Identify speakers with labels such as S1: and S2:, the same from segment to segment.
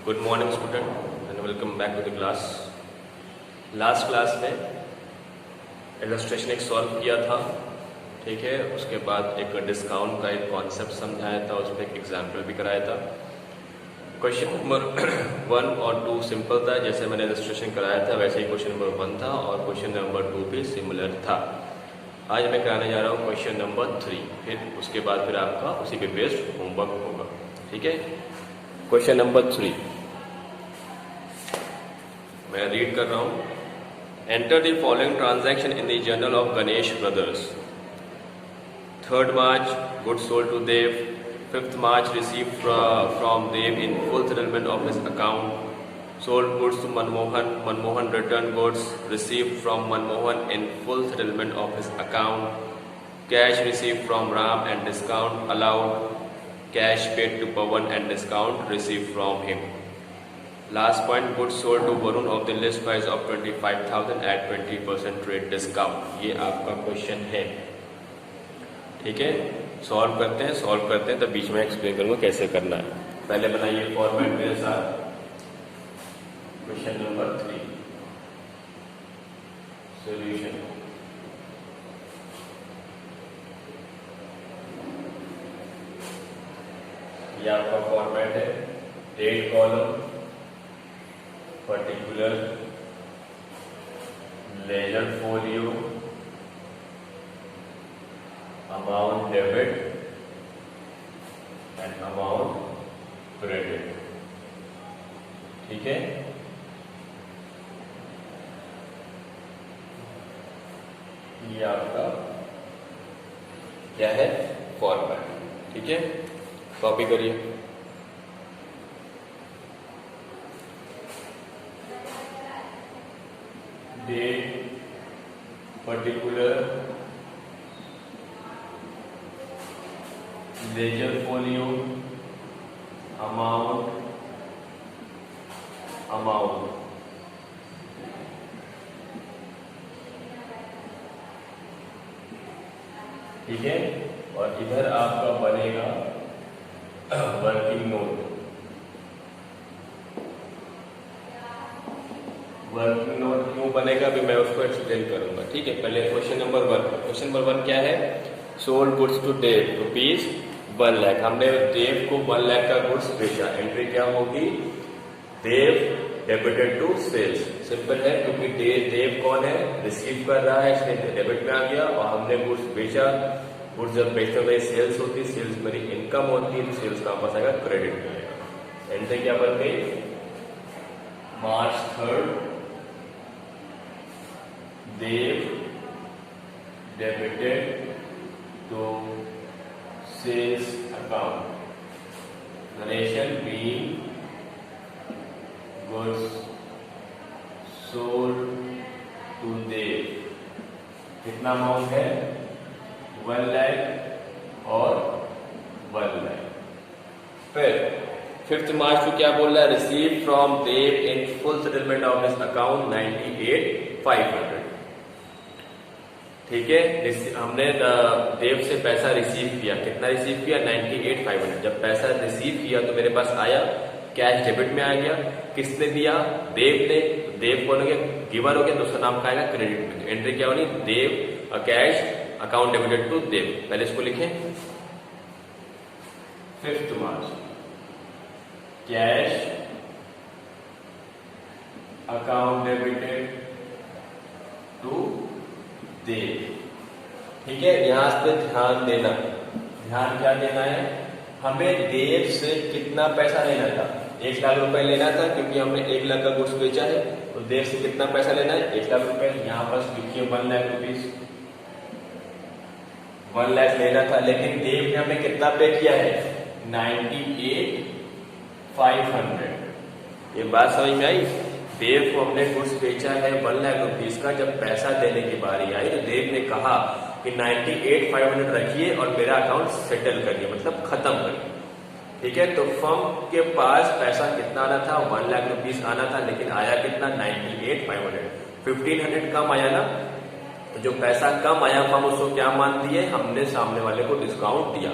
S1: Good morning student and welcome back to the class. Last class में illustration एक solve किया था, ठीक है। उसके बाद एक डिस्काउंट का एक कॉन्सेप्ट समझाया था, उस पर एक एग्जाम्पल भी कराया था। क्वेश्चन नंबर 1 और 2 सिंपल था, जैसे मैंने इलस्ट्रेशन कराया था वैसे ही क्वेश्चन नंबर 1 था और क्वेश्चन नंबर 2 भी सिमिलर था। आज मैं कराने जा रहा हूँ क्वेश्चन नंबर 3, फिर उसके बाद फिर आपका उसी पे बेस्ड होमवर्क होगा, ठीक है। क्वेश्चन नंबर 3 मैं रीड कर रहा हूँ। Enter the following transaction in the journal of Ganesh brothers. 3rd March goods sold to Dev, 5th March received from Dev in full settlement of his account, sold goods to Manmohan, Manmohan returned goods received from Manmohan in full settlement of his account, cash received from Ram and discount allowed, cash paid to Pawan and discount received from him. Last point, goods sold to Varun of the list price of 25,000 at 20% trade discount. ये आपका question है, ठीक है। Solve करते हैं तो बीच में explain करूंगा कैसे करना है। पहले बनाइए फॉर्मेट मेरे साथ। Question number 3 solution. ये आपका फॉर्मेट है। Date column, particular, ledger folio, amount debit and amount credit, ठीक है। ये आपका क्या है, फॉर्मेट, ठीक है। कॉपी करिए। Date, particular, ledger folio, amount, ठीक है। और इधर आपका बनेगा वर्किंग नोट। वर्किंग नोट क्यों बनेगा अभी मैं उसको एक्सप्लेन करूंगा, ठीक है। पहले क्वेश्चन नंबर 1। क्वेश्चन नंबर 1 क्या है? सोल्ड गुड्स टू देव ₹1 लाख। हमने देव को 1 लाख का गुड्स बेचा। एंट्री क्या होगी? देव डेबिटेड टू सेल्स। सिंपल है, क्योंकि देव कौन है? रिसीव कर रहा है, इसलिए डेबिट में आ गया। और हमने गुड्स बेचा। गुड्स जब बेचते हुए सेल्स होती है, सेल्स मेरी इनकम होती है, तो सेल्स का पास आएगा क्रेडिट में आएगा। एंट्री क्या बन गई? March 3rd Dev debited to sales account, donation being goods sold to Dev. कितना अमाउंट है? 1 लाख और 1 लाख। फिर 5th मार्च को क्या बोल रहा है? Receive from Dev in full settlement of his account 98,500, ठीक है। हमने देव से पैसा रिसीव किया। कितना रिसीव किया? 98,500। जब पैसा रिसीव किया तो मेरे पास आया, कैश डेबिट में आ गया। किसने दिया? देव ने। देव कौन हो गया? गिवर हो गया। दूसरा नाम का आएगा क्रेडिट में। एंट्री क्या होनी? Dev cash account debited to Dev. पहले इसको लिखें। 5th March cash account debited to Dev, ठीक है। यहां पे ध्यान देना। ध्यान क्या देना है? हमें देव से कितना पैसा लेना था? 1 लाख रुपए लेना था, क्योंकि हमने 1 लाख का गुड्स बेचा है। तो देव से कितना पैसा लेना है? 1 लाख रुपए। यहां पर लिखिए 1 लाख रुपीज। 1 लाख लेना था, लेकिन देव ने हमें कितना पे किया है? 98,500। ये बात समझ में आई? देव को हमने गुड्स बेचा है 1 लाख रुपीज का। जब पैसा देने की बारी आई तो देव ने कहा कि 98,500 रखिए और मेरा अकाउंट सेटल करिए, मतलब खत्म करिए, ठीक है। तो फर्म के पास पैसा कितना आना था? 1 लाख रुपीज आना था, लेकिन आया कितना? 98,500। 1,500 कम आया ना। तो जो पैसा कम आया, हम उसको क्या मानती है? हमने सामने वाले को डिस्काउंट दिया।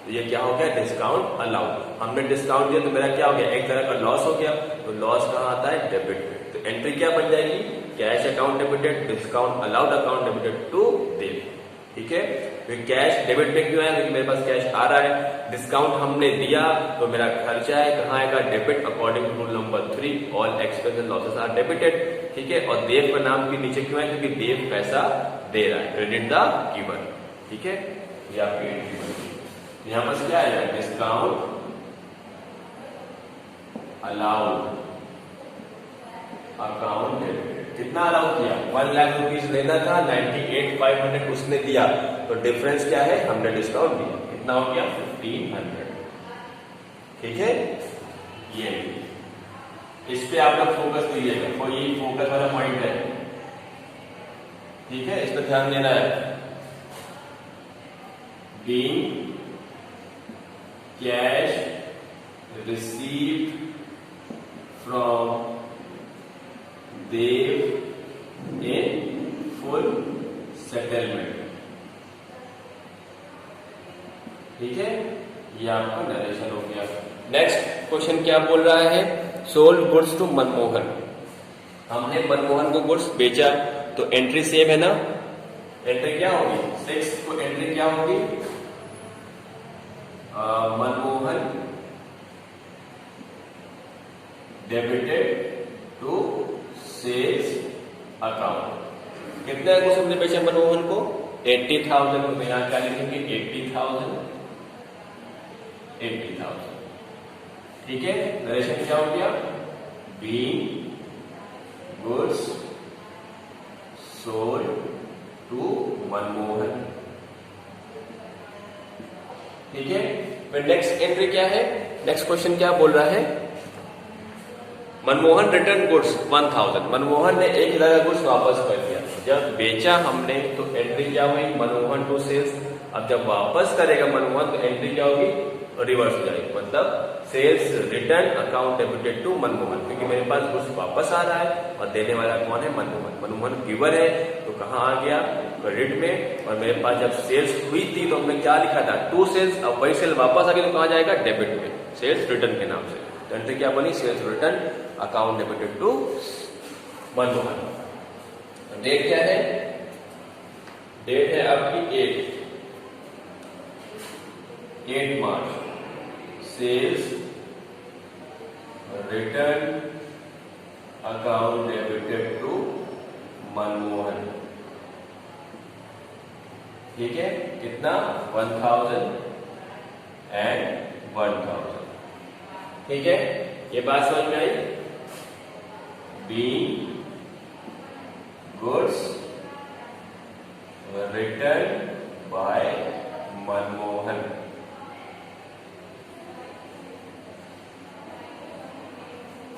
S1: तो ये क्या हो गया, डिस्काउंट अलाउड। हमने डिस्काउंट दिया तो मेरा क्या हो गया, एक तरह का लॉस हो गया। तो लॉस कहाँ आता है, डेबिट में। तो एंट्री क्या बन जाएगी, cash account debited, discount allowed account debited to Dev. ठीक है, तो कैश डेबिट में क्यों है, क्योंकि मेरे पास कैश आ रहा है। डिस्काउंट हमने दिया तो मेरा खर्चा है, कहाँ आएगा, debit according to rule number 3, all expenses losses are debited. ठीक है, और देव का नाम के नीचे क्यों है, क्योंकि देव पैसा दे रहा है, क्रेडिट द गिवर। ठीक है, ये आपकी एंट्री बनेगी। यहां पर क्या आएगा, डिस्काउंट अलाउड अकाउंट डेबिटेड। कितना अलाउ किया, 1 लाख रुपीज लेना था, 98,500 उसने दिया, तो डिफरेंस क्या है, हमने डिस्काउंट दिया, कितना हो गया, 1,500। ठीक है, ये इस पे आप लोग फोकस दीजिएगा, तो ये फोकस वाला पॉइंट है। ठीक है, इस पर ध्यान देना है। Being cash received from Dev in full settlement. ठीक है, ये आपका नरेशन हो गया। नेक्स्ट क्वेश्चन क्या बोल रहा है, सोल्ड गुड्स टू मनमोहन। हमने मनमोहन को गुड्स बेचा, तो एंट्री सेम है ना, एंट्री क्या होगी, 6 को एंट्री क्या होगी, Manmohan debited to sales account. कितने कुछ हमने बेचे मनमोहन को, 80,000 को। यहां क्या लिखेंगे, 80,000। ठीक है, नरेशन क्या हो गया, being goods sold to Manmohan. ठीक है, फिर नेक्स्ट एंट्री क्या है, नेक्स्ट क्वेश्चन क्या बोल रहा है, मनमोहन रिटर्न गुड्स 1,000। मनमोहन ने 1,000 गुड्स वापस कर दिया। जब बेचा हमने तो एंट्री क्या हुई, मनमोहन टू सेल्स। अब जब वापस करेगा मनमोहन तो एंट्री क्या होगी, रिवर्स हो जाएगी, मतलब sales return account debited to Manmohan, क्योंकि मेरे पास गुड्स वापस आ रहा है और देने वाला कौन है, मनमोहन। मनमोहन गिवर है, तो कहाँ आ गया, क्रेडिट में। और मेरे पास जब सेल्स हुई थी तो हमने क्या लिखा था, टू सेल्स। अब वही सेल वापस आ गई तो कहाँ जाएगा, डेबिट में, सेल्स रिटर्न के नाम से। तो एंट्री क्या बनी, sales return account debited to Manmohan. Date क्या है, डेट है आपकी 8 मार्च। Sales return account debited to Manmohan. ठीक है, कितना, 1,000 and 1,000। ठीक है, ये बात समझ में आई, being goods return by Manmohan.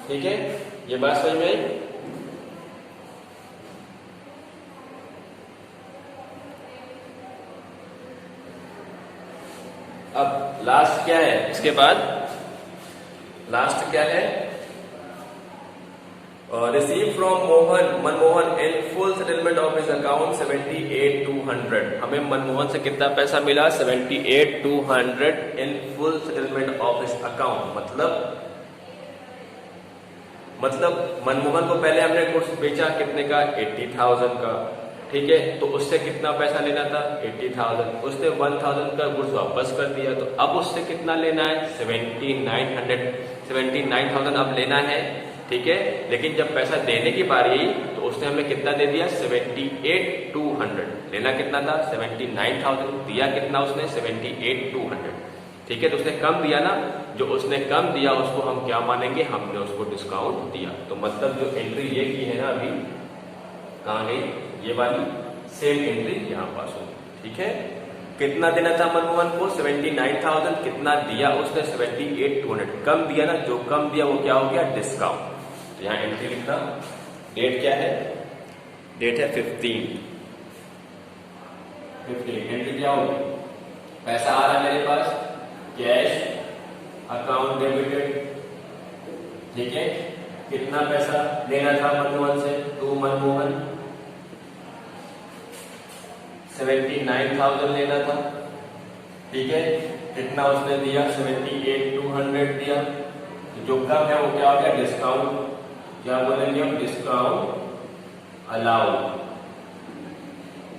S1: ठीक है, ये बात समझ में आई। अब लास्ट क्या है, इसके बाद लास्ट क्या है, receive from Manmohan in full settlement of his account 78,200। हमें मनमोहन से कितना पैसा मिला, 78,200 इन full settlement of his account. मतलब मनमोहन को पहले हमने गुड्स बेचा कितने का, 80,000 का। ठीक है, तो उससे कितना पैसा लेना था, 80,000। उसने 1,000 का गुड्स वापस कर दिया, तो अब उससे कितना लेना है, 79,000 अब लेना है। ठीक है, लेकिन जब पैसा देने की बारी आई तो उसने हमें कितना दे दिया, 78,200। लेना कितना था, 79,000, दिया कितना उसने, 78,200। ठीक है, तो उसने कम दिया ना, जो उसने कम दिया उसको हम क्या मानेंगे, हमने उसको डिस्काउंट दिया। तो मतलब जो एंट्री ये की है ना अभी, कहाँ गई, ये वाली सेम एंट्री यहाँ पास होगी। ठीक है, कितना देना था मनमोहन को, 79,000। कितना दिया उसने, 78,200। कम दिया ना, जो कम दिया वो क्या हो गया, डिस्काउंट। तो यहाँ एंट्री लिखना, डेट क्या है, डेट है 15। एंट्री क्या होगी, पैसा आ रहा है मेरे पास, कैश अकाउंट डेबिटेड। ठीक है, कितना पैसा लेना था मनमोहन से, टू मनमोहन, 79,000 लेना था। ठीक है, कितना उसने दिया 78,200 दिया, तो जो कम है वो क्या हो गया डिस्काउंट, क्या बोलेंगे हम डिस्काउंट अलाउड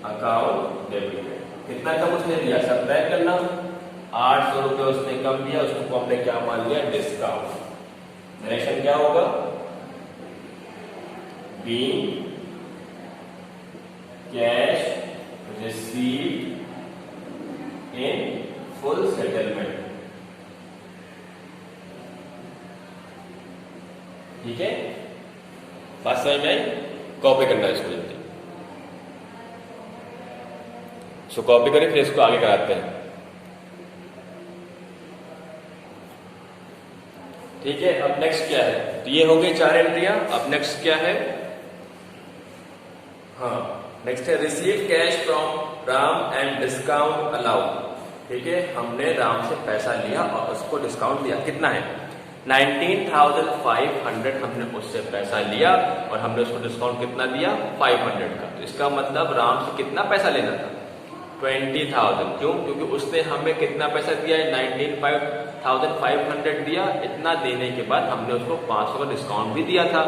S1: अकाउंट डेबिटेड। कितना कम उसने दिया सब्ट्रैक्ट करना, 800 रुपये उसने कम दिया, उसको हमने क्या मान लिया डिस्काउंट। नरेशन क्या होगा being cash received in full settlement. ठीक है, बात समझ में आई? कॉपी करना है इसको जल्दी, सो कॉपी करें फिर इसको आगे कराते हैं। ठीक है, अब नेक्स्ट क्या है, तो ये हो गई 4 एंट्रियां। अब नेक्स्ट क्या है, हाँ नेक्स्ट है receive cash from Ram and discount allowed. ठीक है, हमने राम से पैसा लिया और उसको डिस्काउंट दिया, कितना है 19,500 हमने उससे पैसा लिया और हमने उसको डिस्काउंट कितना दिया 500 का। तो इसका मतलब राम से कितना पैसा लेना था 20,000। क्यों? क्योंकि उसने हमें कितना पैसा दिया है 19,500 दिया। इतना देने के बाद हमने उसको 500 का डिस्काउंट भी दिया था।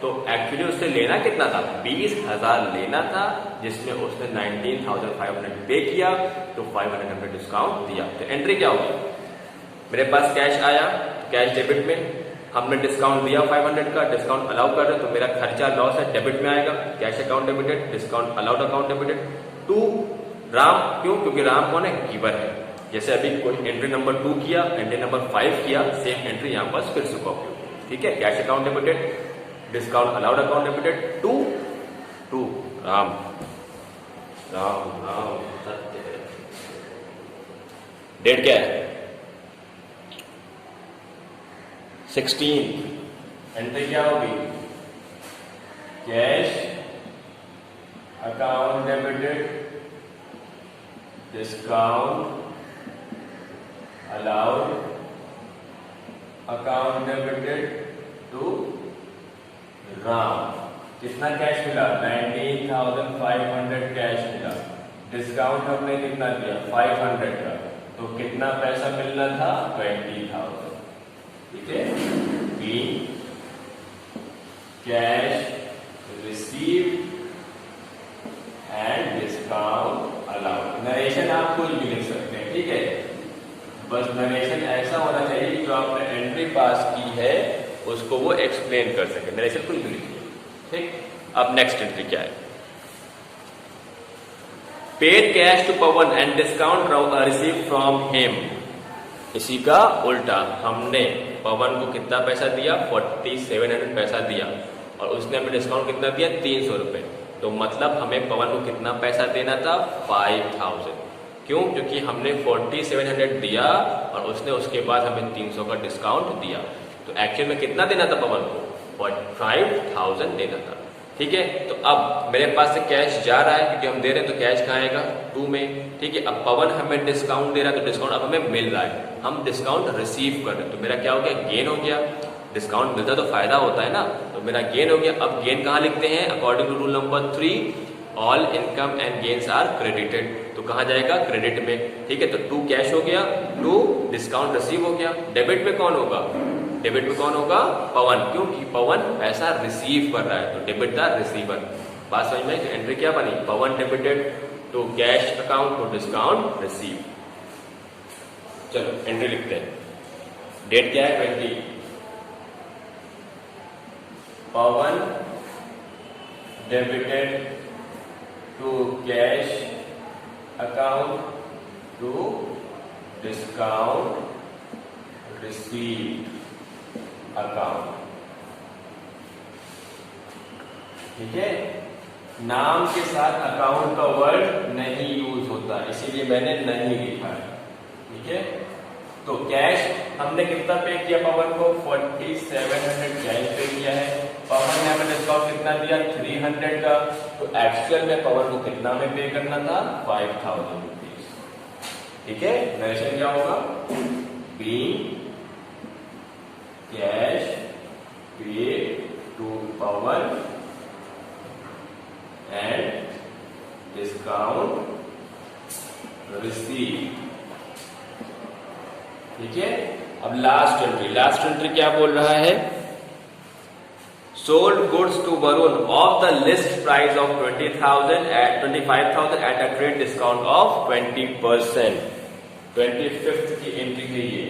S1: तो एक्चुअली उससे लेना कितना था 20,000 लेना था, जिसमें उसने 19,500 पे किया, तो 500 हमने डिस्काउंट दिया। तो एंट्री क्या होगी, मेरे पास कैश आया, कैश डेबिट में, हमने डिस्काउंट दिया 500 का, डिस्काउंट अलाउ कर रहे, तो मेरा खर्चा लॉस है डेबिट में आएगा, cash account debited, discount allowed account debited. To Ram, क्यों? क्योंकि राम कौन है गिवर है। जैसे अभी कोई एंट्री नंबर 2 किया, एंट्री नंबर 5 किया, सेम एंट्री यहां पर फिर से कॉपी होगी। ठीक है, cash account debited, discount allowed account debited, to Ram Ram Ram सत्य है। डेट क्या है 16। एंट्री क्या होगी cash account debited, discount allowed account debited to Ram. कितना कैश मिला 19,500 कैश मिला, डिस्काउंट हमने कितना दिया 500 का, तो कितना पैसा मिलना था 20,000। ठीक है, be cash receive and discount allowed. Narration आप कुछ भी लिख सकते हैं, ठीक है, बस नरेशन ऐसा होना चाहिए कि जो आपने एंट्री पास की है उसको वो एक्सप्लेन कर सके। नरेशन कुछ भी लिखिए। ठीक, अब नेक्स्ट एंट्री क्या है, paid cash to Pawan and discount receive from him. इसी का उल्टा, हमने पवन को कितना पैसा दिया 4700 पैसा दिया और उसने हमें डिस्काउंट कितना दिया 300 रुपए। तो मतलब हमें पवन को कितना पैसा देना था 5,000। क्यों? क्योंकि हमने 4700 दिया और उसने उसके बाद हमें 300 का डिस्काउंट दिया। तो एक्चुअल में कितना देना था पवन को 5,000 देना था। ठीक है, तो अब मेरे पास से कैश जा रहा है क्योंकि हम दे रहे हैं, तो कैश कहाँ आएगा 2 में। ठीक है, अब पवन हमें डिस्काउंट दे रहा है, तो डिस्काउंट अब हमें मिल रहा है, हम डिस्काउंट रिसीव कर रहे हैं, तो मेरा क्या हो गया गेन हो गया। डिस्काउंट मिलता तो फायदा होता है ना, तो मेरा गेन हो गया। अब गेन कहाँ लिखते हैं according to rule number 3, all income and gains are credited. तो कहाँ जाएगा क्रेडिट में। ठीक है, तो 2 कैश हो गया, 2 डिस्काउंट रिसीव हो गया। डेबिट में कौन होगा, डेबिट में कौन होगा पवन, क्योंकि पवन पैसा रिसीव कर रहा है, तो डेबिट द रिसीवर। बात समझ में, एंट्री क्या बनी Pawan debited to cash account to discount receive. चलो एंट्री लिखते हैं, डेट क्या है 20। Pawan debited to cash account to discount receive account. ठीक है, नाम के साथ अकाउंट का वर्ड नहीं यूज होता, इसीलिए मैंने नहीं लिखा है। ठीक है, तो कैश हमने कितना पे किया पवन को 4700 कैश पे किया है। पवन ने हमें डिस्काउंट कितना दिया 300 का, तो एक्चुअल में पवन को कितना में पे करना था 5,000 रुपीज। ठीक है, नरेशन क्या होगा be cash pay to Pawan and discount receive ठीक है। अब लास्ट एंट्री क्या बोल रहा है? sold goods to Varun of the list price of 25,000 at a trade discount of 20%। 25th की एंट्री है ये।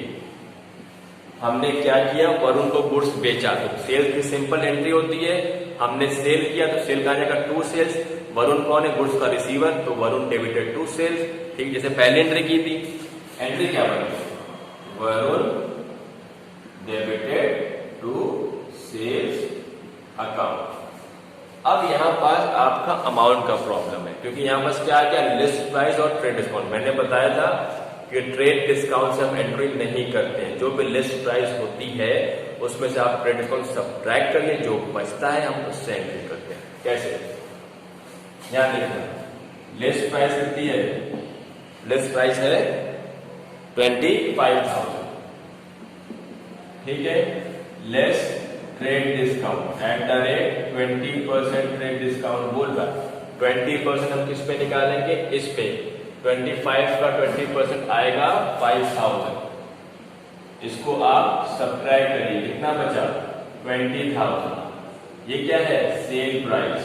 S1: हमने क्या किया? वरुण को गुड्स बेचा। तो सेल की सिंपल एंट्री होती है, हमने सेल किया तो सेल का आ जाएगा टू सेल्स। वरुण कौन है? गुड्स का रिसीवर, तो वरुण डेबिटेड टू सेल्स। ठीक, जैसे पहले एंट्री की थी। एंट्री क्या बनी? Varun debited to sales account. अब यहां पास आपका अमाउंट का प्रॉब्लम है, क्योंकि यहां पास क्या आ गया? लिस्ट प्राइस और ट्रेड डिस्काउंट। मैंने बताया था कि ट्रेड डिस्काउंट से हम एंट्री नहीं करते हैं। जो भी लिस्ट प्राइस होती है उसमें से आप ट्रेड डिस्काउंट सब्ट्रैक्ट करिए, जो बचता है हम उससे एंट्री करते हैं। कैसे? यहां देखना, लिस्ट प्राइस कितनी है? लिस्ट प्राइस है 25,000। ठीक है, less trade discount at the rate 20% trade discount बोल रहा। 20% हम किस पे निकालेंगे? इस पे। 25 का 20% आएगा 5,000। इसको आप सब्ट्रैक्ट करिए, कितना बचा? 20,000। ये क्या है? Sale price.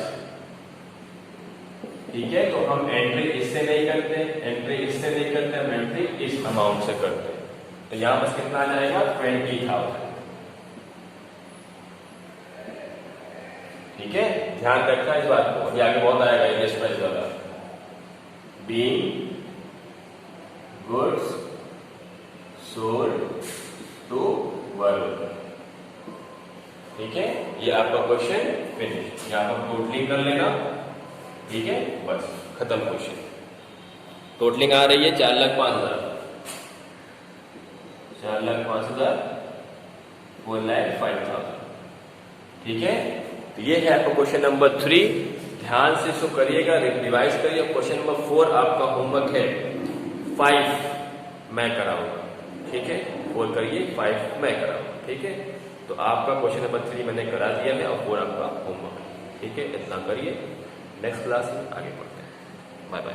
S1: ठीक है, तो हम एंट्री इससे नहीं करते, एंट्री इससे नहीं करते, हम एंट्री इस अमाउंट से करते हैं। तो यहां बस कितना आ जाएगा? 20,000। ठीक है, ध्यान रखना इस बात को, अभी आगे बहुत आएगा लिस्ट प्राइस वाला। Being goods sold to Varun. ठीक है, ये आपका क्वेश्चन फिनिश। यहां पर टोटलिंग कर लेना। ठीक है, बस खत्म क्वेश्चन। टोटलिंग आ रही है 4,05,000, 4,05,000, 4,05,000। ठीक है, तो ये है आपका क्वेश्चन नंबर 3। ध्यान से इसको करिएगा, रिवाइज करिए। क्वेश्चन नंबर 4 आपका होमवर्क है, 5 मैं कराऊंगा। ठीक है, 4 करिए, 5 मैं कराऊंगा। ठीक है, तो आपका क्वेश्चन नंबर 3 मैंने करा दिया है और 4 आपका होमवर्क है। ठीक है, इतना करिए। नेक्स्ट क्लास में आगे बढ़ते हैं। Bye bye.